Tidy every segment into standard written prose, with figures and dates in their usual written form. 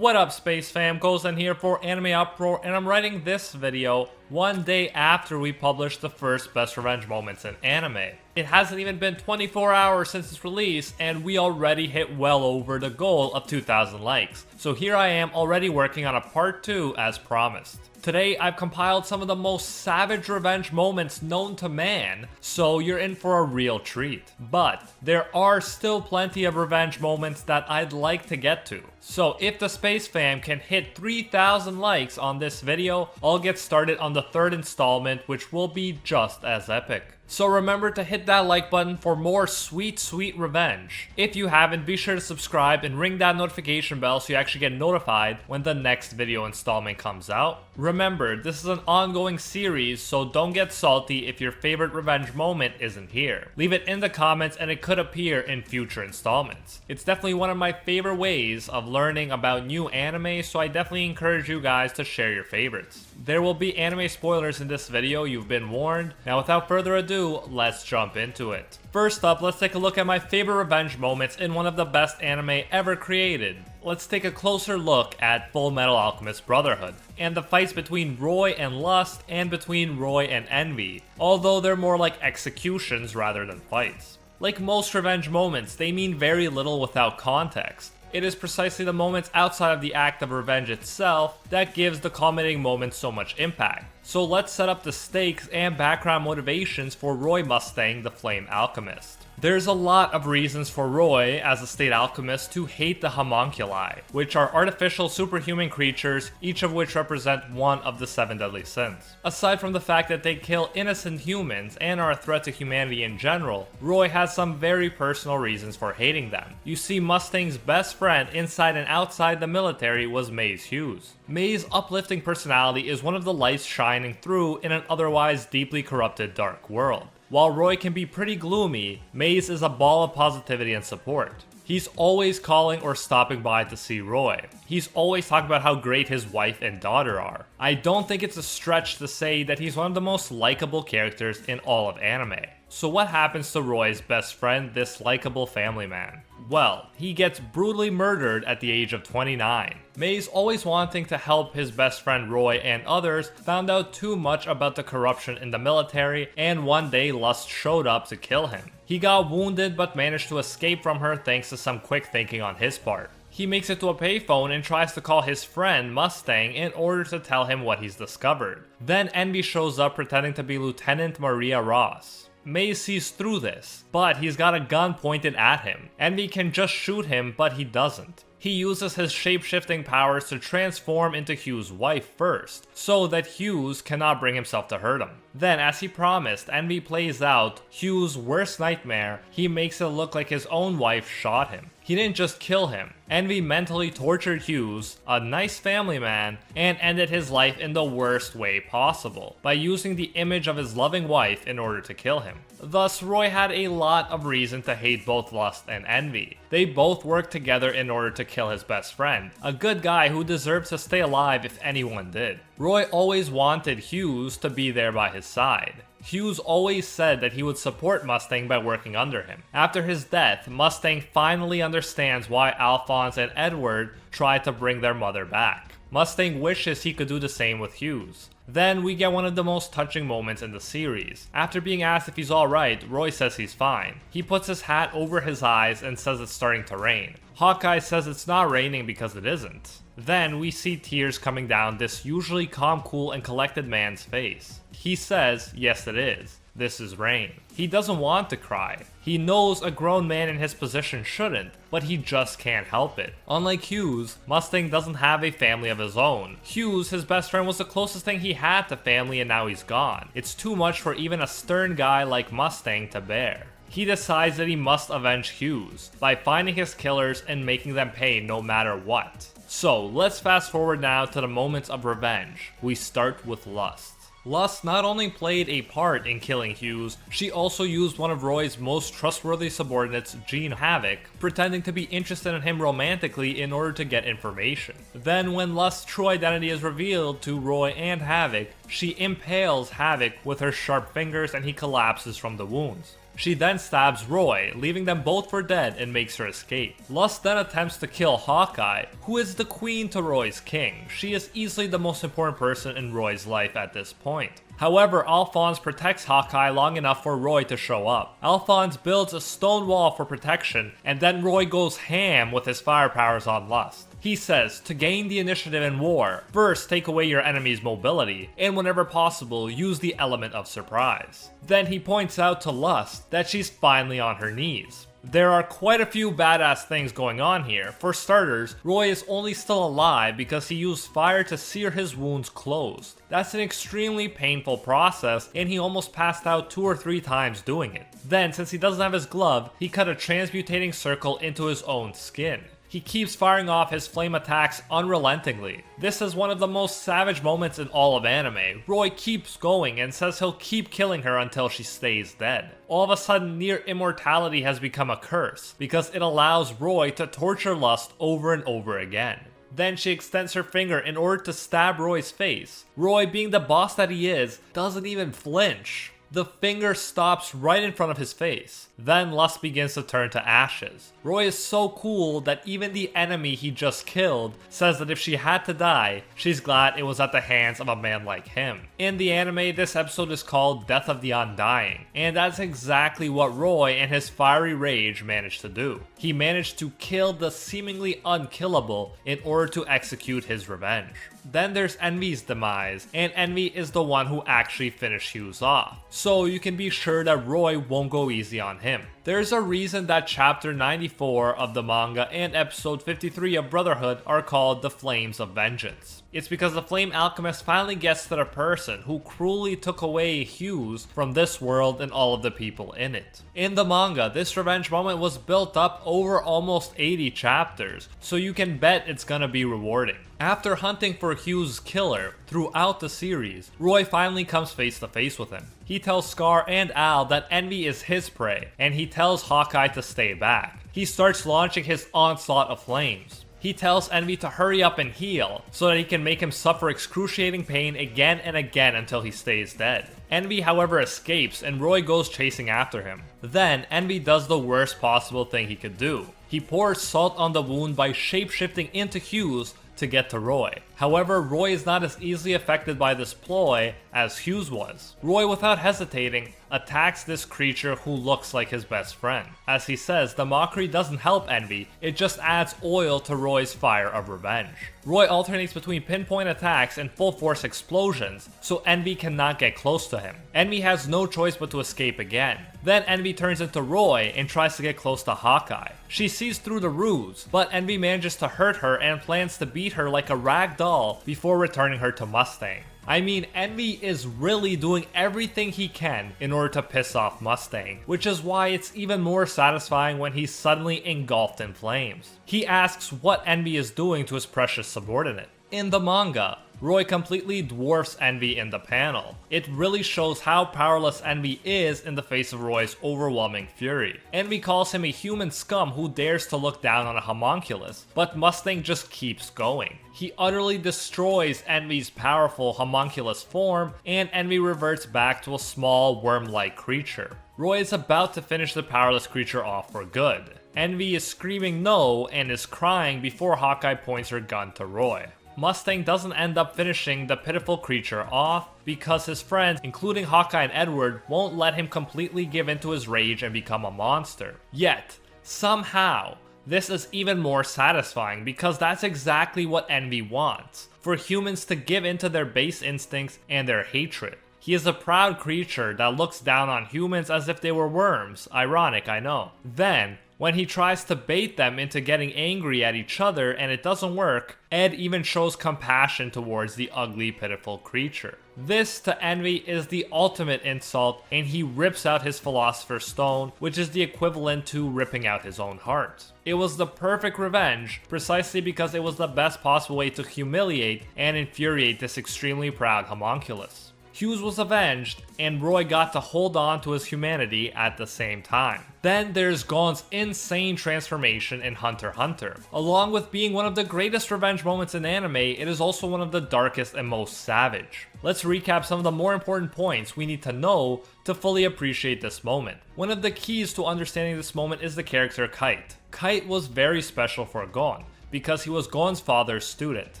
What up, Space Fam? Kozen here for AnimeUproar, and I'm writing this video one day after we published the first best revenge moments in anime. It hasn't even been 24 hours since its release, and we already hit well over the goal of 2,000 likes. So here I am already working on a part 2 as promised. Today, I've compiled some of the most savage revenge moments known to man, so you're in for a real treat. But there are still plenty of revenge moments that I'd like to get to. So if the Space Fam can hit 3,000 likes on this video, I'll get started on the third installment, which will be just as epic. So remember to hit that like button for more sweet revenge. If you haven't, be sure to subscribe and ring that notification bell so you actually get notified when the next video installment comes out. Remember, this is an ongoing series, so don't get salty if your favorite revenge moment isn't here. Leave it in the comments and it could appear in future installments. It's definitely one of my favorite ways of learning about new anime, so I definitely encourage you guys to share your favorites. There will be anime spoilers in this video, you've been warned. Now without further ado, let's jump into it. First up, let's take a look at my favorite revenge moments in one of the best anime ever created. Let's take a closer look at Fullmetal Alchemist Brotherhood, and the fights between Roy and Lust and between Roy and Envy, although they're more like executions rather than fights. Like most revenge moments, they mean very little without context. It is precisely the moments outside of the act of revenge itself that gives the culminating moment so much impact. So let's set up the stakes and background motivations for Roy Mustang, the Flame Alchemist. There's a lot of reasons for Roy, as a state alchemist, to hate the homunculi, which are artificial superhuman creatures, each of which represent one of the 7 deadly sins. Aside from the fact that they kill innocent humans and are a threat to humanity in general, Roy has some very personal reasons for hating them. You see, Mustang's best friend inside and outside the military was Maze Hughes. May's uplifting personality is one of the lights shining through in an otherwise deeply corrupted dark world. While Roy can be pretty gloomy, Maze is a ball of positivity and support. He's always calling or stopping by to see Roy. He's always talking about how great his wife and daughter are. I don't think it's a stretch to say that he's one of the most likable characters in all of anime. So what happens to Roy's best friend, this likable family man? Well, he gets brutally murdered at the age of 29. Maze, always wanting to help his best friend Roy and others, found out too much about the corruption in the military, and one day Lust showed up to kill him. He got wounded but managed to escape from her thanks to some quick thinking on his part. He makes it to a payphone and tries to call his friend Mustang in order to tell him what he's discovered. Then Envy shows up pretending to be Lieutenant Maria Ross. Maze sees through this, but he's got a gun pointed at him. Envy can just shoot him, but he doesn't. He uses his shape-shifting powers to transform into Hughes' wife first, so that Hughes cannot bring himself to hurt him. Then, as he promised, Envy plays out Hughes' worst nightmare. He makes it look like his own wife shot him. He didn't just kill him. Envy mentally tortured Hughes, a nice family man, and ended his life in the worst way possible, by using the image of his loving wife in order to kill him. Thus, Roy had a lot of reason to hate both Lust and Envy. They both worked together in order to kill his best friend, a good guy who deserves to stay alive if anyone did. Roy always wanted Hughes to be there by his side. Hughes always said that he would support Mustang by working under him. After his death, Mustang finally understands why Alphonse and Edward tried to bring their mother back. Mustang wishes he could do the same with Hughes. Then we get one of the most touching moments in the series. After being asked if he's alright, Roy says he's fine. He puts his hat over his eyes and says it's starting to rain. Hawkeye says it's not raining because it isn't. Then we see tears coming down this usually calm, cool, and collected man's face. He says, yes it is. This is rain. He doesn't want to cry. He knows a grown man in his position shouldn't, but he just can't help it. Unlike Hughes, Mustang doesn't have a family of his own. Hughes, his best friend, was the closest thing he had to family, and now he's gone. It's too much for even a stern guy like Mustang to bear. He decides that he must avenge Hughes by finding his killers and making them pay no matter what. So let's fast forward now to the moments of revenge. We start with Lust. Lust not only played a part in killing Hughes, she also used one of Roy's most trustworthy subordinates, Jean Havoc, pretending to be interested in him romantically in order to get information. Then when Lust's true identity is revealed to Roy and Havoc, she impales Havoc with her sharp fingers and he collapses from the wounds. She then stabs Roy, leaving them both for dead, and makes her escape. Lust then attempts to kill Hawkeye, who is the queen to Roy's king. She is easily the most important person in Roy's life at this point. However, Alphonse protects Hawkeye long enough for Roy to show up. Alphonse builds a stone wall for protection, and then Roy goes ham with his fire powers on Lust. He says, to gain the initiative in war, first take away your enemy's mobility, and whenever possible, use the element of surprise. Then he points out to Lust that she's finally on her knees. There are quite a few badass things going on here. For starters, Roy is only still alive because he used fire to sear his wounds closed. That's an extremely painful process, and he almost passed out 2 or 3 times doing it. Then, since he doesn't have his glove, he cut a transmutating circle into his own skin. He keeps firing off his flame attacks unrelentingly. This is one of the most savage moments in all of anime. Roy keeps going and says he'll keep killing her until she stays dead. All of a sudden, near immortality has become a curse, because it allows Roy to torture Lust over and over again. Then she extends her finger in order to stab Roy's face. Roy, being the boss that he is, doesn't even flinch. The finger stops right in front of his face. Then Lust begins to turn to ashes. Roy is so cool that even the enemy he just killed says that if she had to die, she's glad it was at the hands of a man like him. In the anime, this episode is called Death of the Undying, and that's exactly what Roy and his fiery rage managed to do. He managed to kill the seemingly unkillable in order to execute his revenge. Then there's Envy's demise, and Envy is the one who actually finished Hughes off. So you can be sure that Roy won't go easy on him. There's a reason that chapter 94 of the manga and episode 53 of Brotherhood are called the Flames of Vengeance. It's because the Flame Alchemist finally gets to the person who cruelly took away Hughes from this world and all of the people in it. In the manga, this revenge moment was built up over almost 80 chapters, so you can bet it's gonna be rewarding. After hunting for Hughes' killer throughout the series, Roy finally comes face to face with him. He tells Scar and Al that Envy is his prey, and he tells Hawkeye to stay back. He starts launching his onslaught of flames. He tells Envy to hurry up and heal, so that he can make him suffer excruciating pain again and again until he stays dead. Envy, however, escapes, and Roy goes chasing after him. Then, Envy does the worst possible thing he could do. He pours salt on the wound by shape-shifting into Hughes to get to Roy. However, Roy is not as easily affected by this ploy as Hughes was. Roy, without hesitating, attacks this creature who looks like his best friend. As he says, the mockery doesn't help Envy, it just adds oil to Roy's fire of revenge. Roy alternates between pinpoint attacks and full force explosions, so Envy cannot get close to him. Envy has no choice but to escape again. Then Envy turns into Roy and tries to get close to Hawkeye. She sees through the ruse, but Envy manages to hurt her and plans to beat her like a rag doll before returning her to Mustang. I mean, Envy is really doing everything he can in order to piss off Mustang, which is why it's even more satisfying when he's suddenly engulfed in flames. He asks what Envy is doing to his precious subordinate. In the manga, Roy completely dwarfs Envy in the panel. It really shows how powerless Envy is in the face of Roy's overwhelming fury. Envy calls him a human scum who dares to look down on a homunculus, but Mustang just keeps going. He utterly destroys Envy's powerful homunculus form, and Envy reverts back to a small worm-like creature. Roy is about to finish the powerless creature off for good. Envy is screaming no and is crying before Hawkeye points her gun to Roy. Mustang doesn't end up finishing the pitiful creature off because his friends, including Hawkeye and Edward, won't let him completely give into his rage and become a monster. Yet, somehow, this is even more satisfying because that's exactly what Envy wants, for humans to give into their base instincts and their hatred. He is a proud creature that looks down on humans as if they were worms. Ironic, I know. Then, when he tries to bait them into getting angry at each other and it doesn't work, Ed even shows compassion towards the ugly, pitiful creature. This to Envy is the ultimate insult, and he rips out his Philosopher's Stone, which is the equivalent to ripping out his own heart. It was the perfect revenge, precisely because it was the best possible way to humiliate and infuriate this extremely proud homunculus. Hughes was avenged, and Roy got to hold on to his humanity at the same time. Then there's Gon's insane transformation in Hunter x Hunter. Along with being one of the greatest revenge moments in anime, it is also one of the darkest and most savage. Let's recap some of the more important points we need to know to fully appreciate this moment. One of the keys to understanding this moment is the character Kite. Kite was very special for Gon, because he was Gon's father's student.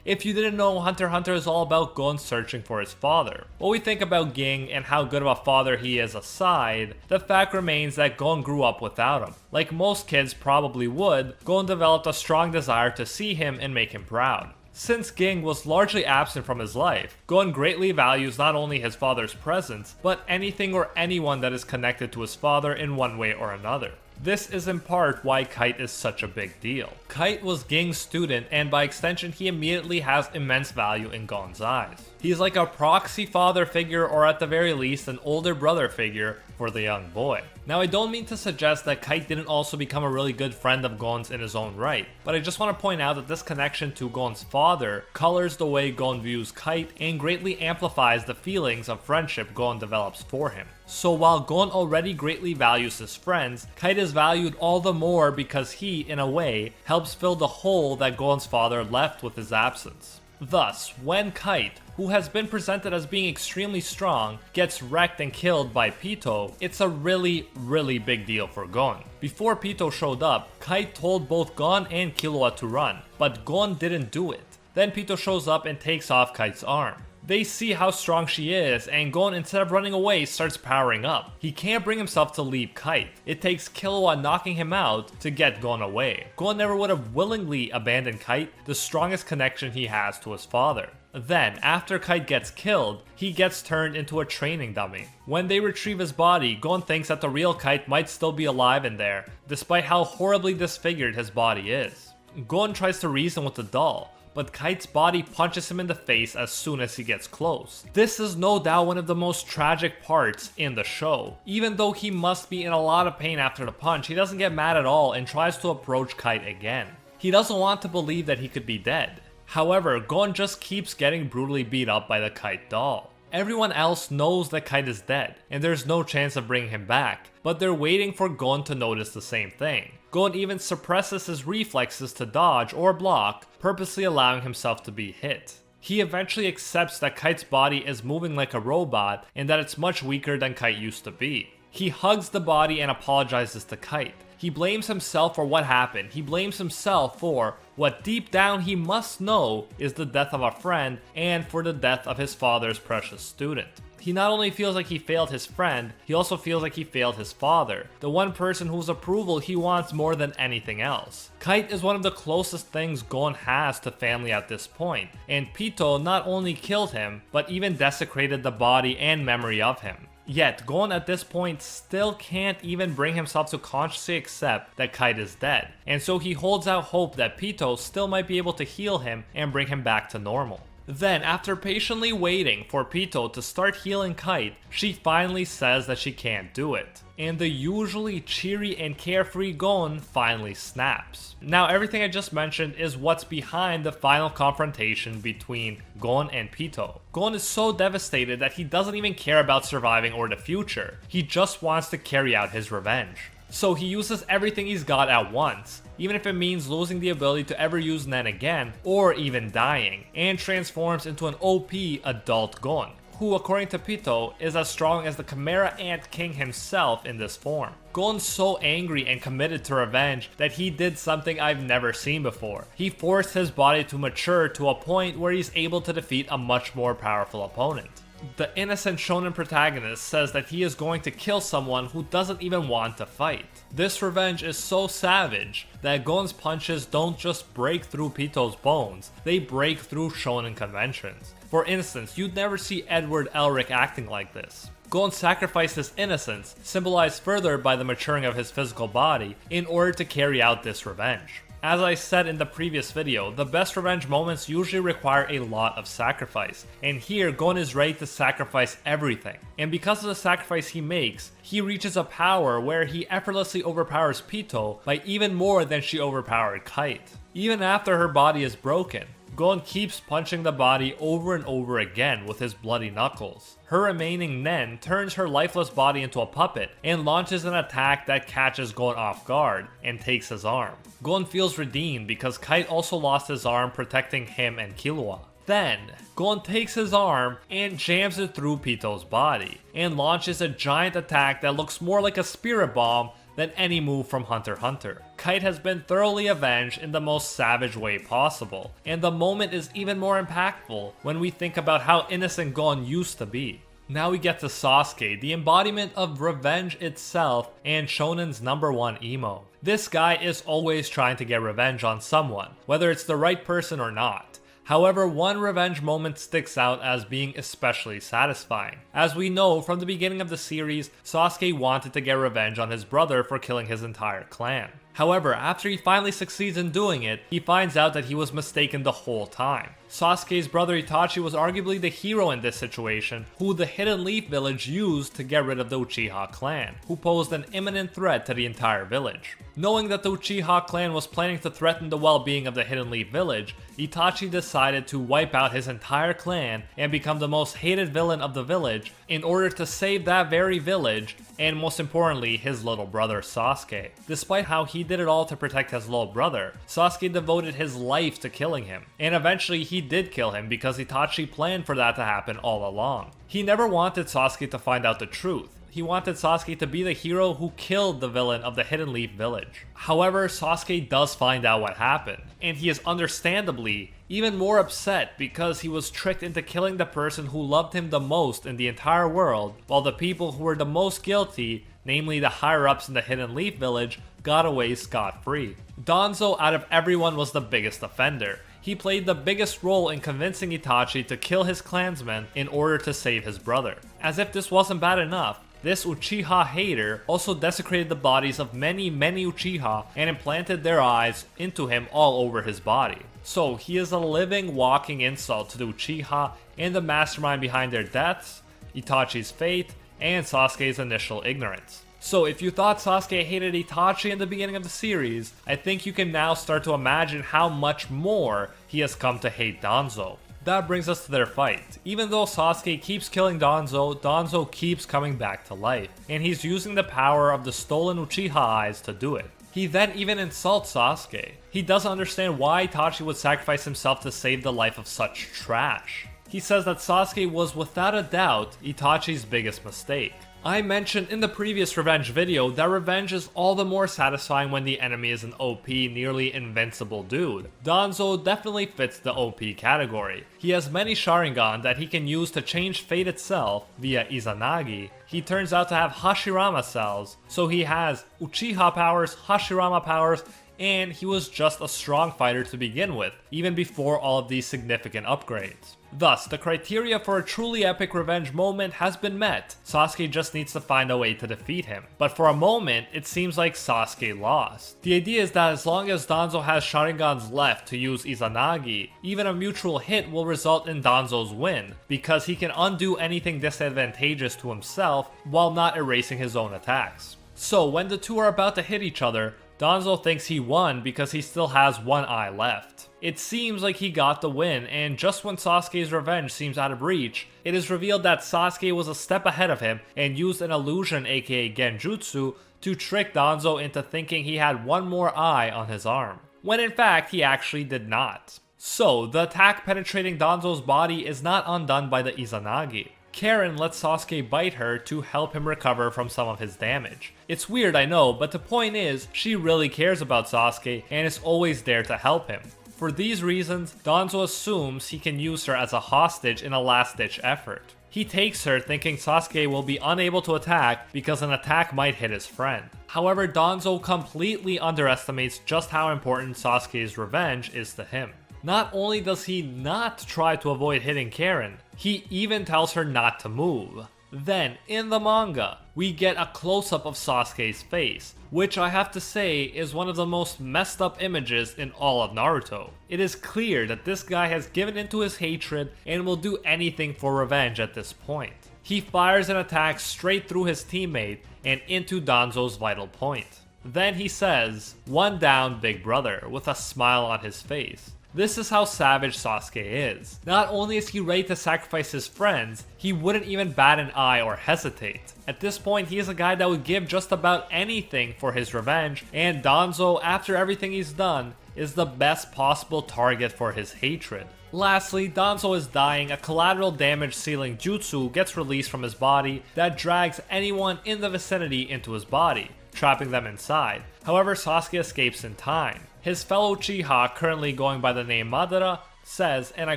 If you didn't know, Hunter x Hunter is all about Gon searching for his father. What we think about Ging and how good of a father he is aside, the fact remains that Gon grew up without him. Like most kids probably would, Gon developed a strong desire to see him and make him proud. Since Ging was largely absent from his life, Gon greatly values not only his father's presence, but anything or anyone that is connected to his father in one way or another. This is in part why Kite is such a big deal. Kite was Ging's student, and by extension he immediately has immense value in Gon's eyes. He's like a proxy father figure, or at the very least an older brother figure for the young boy. Now I don't mean to suggest that Kite didn't also become a really good friend of Gon's in his own right, but I just want to point out that this connection to Gon's father colors the way Gon views Kite and greatly amplifies the feelings of friendship Gon develops for him. So while Gon already greatly values his friends, Kite is valued all the more because he, in a way, helps fill the hole that Gon's father left with his absence. Thus, when Kite, who has been presented as being extremely strong, gets wrecked and killed by Pitou, it's a really big deal for Gon. Before Pitou showed up, Kite told both Gon and Killua to run, but Gon didn't do it. Then Pitou shows up and takes off Kite's arm. They see how strong she is, and Gon, instead of running away, starts powering up. He can't bring himself to leave Kite. It takes Killua knocking him out to get Gon away. Gon never would have willingly abandoned Kite, the strongest connection he has to his father. Then, after Kite gets killed, he gets turned into a training dummy. When they retrieve his body, Gon thinks that the real Kite might still be alive in there, despite how horribly disfigured his body is. Gon tries to reason with the doll, but Kite's body punches him in the face as soon as he gets close. This is no doubt one of the most tragic parts in the show. Even though he must be in a lot of pain after the punch, he doesn't get mad at all and tries to approach Kite again. He doesn't want to believe that he could be dead. However, Gon just keeps getting brutally beat up by the Kite doll. Everyone else knows that Kite is dead, and there's no chance of bringing him back, but they're waiting for Gon to notice the same thing. Gon even suppresses his reflexes to dodge or block, purposely allowing himself to be hit. He eventually accepts that Kite's body is moving like a robot and that it's much weaker than Kite used to be. He hugs the body and apologizes to Kite. He blames himself for what happened. He blames himself for what deep down he must know is the death of a friend and for the death of his father's precious student. He not only feels like he failed his friend, he also feels like he failed his father, the one person whose approval he wants more than anything else. Kite is one of the closest things Gon has to family at this point, and Pitou not only killed him, but even desecrated the body and memory of him. Yet, Gon at this point still can't even bring himself to consciously accept that Kite is dead, and so he holds out hope that Pitou still might be able to heal him and bring him back to normal. Then, after patiently waiting for Pitou to start healing Kite, she finally says that she can't do it. And the usually cheery and carefree Gon finally snaps. Now, everything I just mentioned is what's behind the final confrontation between Gon and Pitou. Gon is so devastated that he doesn't even care about surviving or the future. He just wants to carry out his revenge. So he uses everything he's got at once, even if it means losing the ability to ever use Nen again, or even dying, and transforms into an OP adult Gon, who according to Pitou is as strong as the Chimera Ant King himself in this form. Gon's so angry and committed to revenge that he did something I've never seen before. He forced his body to mature to a point where he's able to defeat a much more powerful opponent. The innocent shonen protagonist says that he is going to kill someone who doesn't even want to fight. This revenge is so savage that Gon's punches don't just break through Pitou's bones, they break through shonen conventions. For instance, you'd never see Edward Elric acting like this. Gon sacrificed his innocence, symbolized further by the maturing of his physical body, in order to carry out this revenge. As I said in the previous video, the best revenge moments usually require a lot of sacrifice, and here Gon is ready to sacrifice everything. And because of the sacrifice he makes, he reaches a power where he effortlessly overpowers Pitou by even more than she overpowered Kite. Even after her body is broken, Gon keeps punching the body over and over again with his bloody knuckles. Her remaining Nen turns her lifeless body into a puppet and launches an attack that catches Gon off guard and takes his arm. Gon feels redeemed because Kite also lost his arm protecting him and Killua. Then, Gon takes his arm and jams it through Pito's body and launches a giant attack that looks more like a spirit bomb than any move from Hunter x Hunter. Kite has been thoroughly avenged in the most savage way possible, and the moment is even more impactful when we think about how innocent Gon used to be. Now we get to Sasuke, the embodiment of revenge itself and Shonen's #1 emo. This guy is always trying to get revenge on someone, whether it's the right person or not. However, one revenge moment sticks out as being especially satisfying. As we know from the beginning of the series, Sasuke wanted to get revenge on his brother for killing his entire clan. However, after he finally succeeds in doing it, he finds out that he was mistaken the whole time. Sasuke's brother Itachi was arguably the hero in this situation, who the Hidden Leaf village used to get rid of the Uchiha clan, who posed an imminent threat to the entire village. Knowing that the Uchiha clan was planning to threaten the well-being of the Hidden Leaf village, Itachi decided to wipe out his entire clan and become the most hated villain of the village in order to save that very village, and most importantly, his little brother Sasuke. Despite how he did it all to protect his little brother, Sasuke devoted his life to killing him, and eventually he did kill him because Itachi planned for that to happen all along. He never wanted Sasuke to find out the truth. He wanted Sasuke to be the hero who killed the villain of the Hidden Leaf village. However, Sasuke does find out what happened, and he is understandably even more upset because he was tricked into killing the person who loved him the most in the entire world, while the people who were the most guilty, namely the higher-ups in the Hidden Leaf village, got away scot-free. Danzo out of everyone was the biggest offender. He played the biggest role in convincing Itachi to kill his clansmen in order to save his brother. As if this wasn't bad enough, this Uchiha hater also desecrated the bodies of many Uchiha and implanted their eyes into him all over his body. So he is a living, walking insult to the Uchiha and the mastermind behind their deaths, Itachi's fate, and Sasuke's initial ignorance. So if you thought Sasuke hated Itachi in the beginning of the series, I think you can now start to imagine how much more he has come to hate Danzo. That brings us to their fight. Even though Sasuke keeps killing Danzo, Danzo keeps coming back to life, and he's using the power of the stolen Uchiha eyes to do it. He then even insults Sasuke. He doesn't understand why Itachi would sacrifice himself to save the life of such trash. He says that Sasuke was without a doubt Itachi's biggest mistake. I mentioned in the previous revenge video that revenge is all the more satisfying when the enemy is an OP, nearly invincible dude. Danzo definitely fits the OP category. He has many Sharingan that he can use to change fate itself via Izanagi. He turns out to have Hashirama cells, so he has Uchiha powers, Hashirama powers, and he was just a strong fighter to begin with, even before all of these significant upgrades. Thus, the criteria for a truly epic revenge moment has been met. Sasuke just needs to find a way to defeat him. But for a moment, it seems like Sasuke lost. The idea is that as long as Danzo has Sharingans left to use Izanagi, even a mutual hit will result in Danzo's win, because he can undo anything disadvantageous to himself while not erasing his own attacks. So when the two are about to hit each other, Danzo thinks he won because he still has one eye left. It seems like he got the win, and just when Sasuke's revenge seems out of reach, it is revealed that Sasuke was a step ahead of him and used an illusion, aka Genjutsu, to trick Danzo into thinking he had one more eye on his arm, when in fact he actually did not. So, the attack penetrating Danzo's body is not undone by the Izanagi. Karen lets Sasuke bite her to help him recover from some of his damage. It's weird, I know, but the point is, she really cares about Sasuke and is always there to help him. For these reasons, Danzo assumes he can use her as a hostage in a last-ditch effort. He takes her thinking Sasuke will be unable to attack because an attack might hit his friend. However, Danzo completely underestimates just how important Sasuke's revenge is to him. Not only does he not try to avoid hitting Karen, he even tells her not to move. Then, in the manga, we get a close-up of Sasuke's face, which I have to say is one of the most messed up images in all of Naruto. It is clear that this guy has given into his hatred and will do anything for revenge at this point. He fires an attack straight through his teammate and into Danzo's vital point. Then he says, "One down, big brother," with a smile on his face. This is how savage Sasuke is. Not only is he ready to sacrifice his friends, he wouldn't even bat an eye or hesitate. At this point, he is a guy that would give just about anything for his revenge, and Danzo, after everything he's done, is the best possible target for his hatred. Lastly, Danzo is dying. A collateral damage ceiling jutsu gets released from his body that drags anyone in the vicinity into his body, trapping them inside. However, Sasuke escapes in time. His fellow Uchiha, currently going by the name Madara, says, and I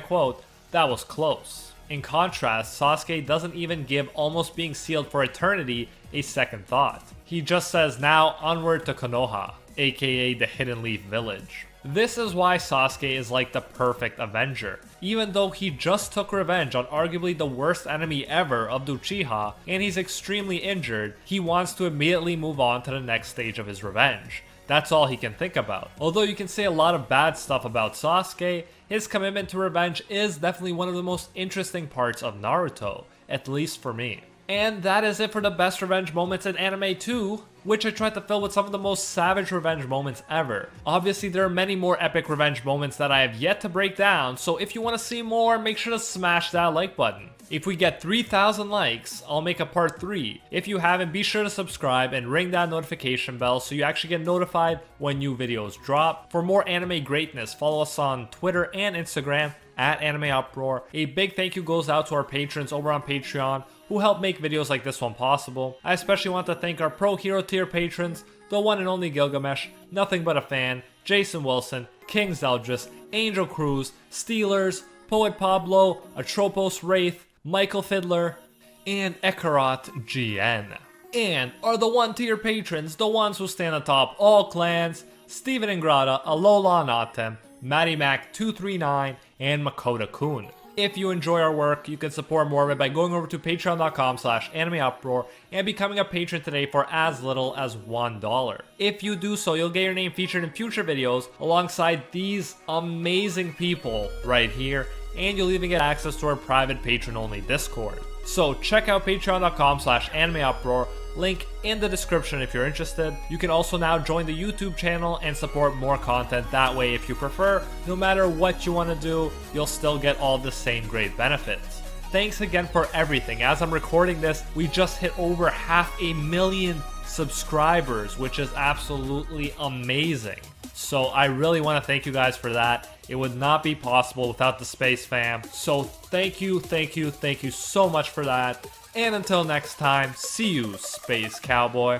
quote, "That was close." In contrast, Sasuke doesn't even give almost being sealed for eternity a second thought. He just says, "Now onward to Konoha," aka the Hidden Leaf Village. This is why Sasuke is like the perfect Avenger. Even though he just took revenge on arguably the worst enemy ever of the Uchiha, and he's extremely injured, he wants to immediately move on to the next stage of his revenge. That's all he can think about. Although you can say a lot of bad stuff about Sasuke, his commitment to revenge is definitely one of the most interesting parts of Naruto, at least for me. And that is it for the best revenge moments in anime 2, which I tried to fill with some of the most savage revenge moments ever. Obviously, there are many more epic revenge moments that I have yet to break down, so if you want to see more, make sure to smash that like button. If we get 3,000 likes, I'll make a part 3. If you haven't, be sure to subscribe and ring that notification bell so you actually get notified when new videos drop. For more anime greatness, follow us on Twitter and Instagram at AnimeUproar. A big thank you goes out to our patrons over on Patreon who help make videos like this one possible. I especially want to thank our Pro Hero tier patrons, the one and only Gilgamesh, Nothing But a Fan, Jason Wilson, King Zeldris, Angel Cruz, Steelers, Poet Pablo, Atropos Wraith, Michael Fiddler, and Ekarat GN. And are the 1 tier patrons, the ones who stand atop all clans, Steven Ingrata, Alola Natem, Matty Mac 239, and Makoto Kun. If you enjoy our work, you can support more of it by going over to patreon.com/AnimeUproar and becoming a patron today for as little as $1. If you do so, you'll get your name featured in future videos alongside these amazing people right here, and you'll even get access to our private patron-only Discord. So check out patreon.com/AnimeUproar, link in the description if you're interested. You can also now join the YouTube channel and support more content that way if you prefer. No matter what you want to do, you'll still get all the same great benefits. Thanks again for everything. As I'm recording this, we just hit over 500,000 subscribers, which is absolutely amazing. So I really want to thank you guys for that. It would not be possible without the Space Fam. So thank you so much for that. And until next time, see you, Space Cowboy.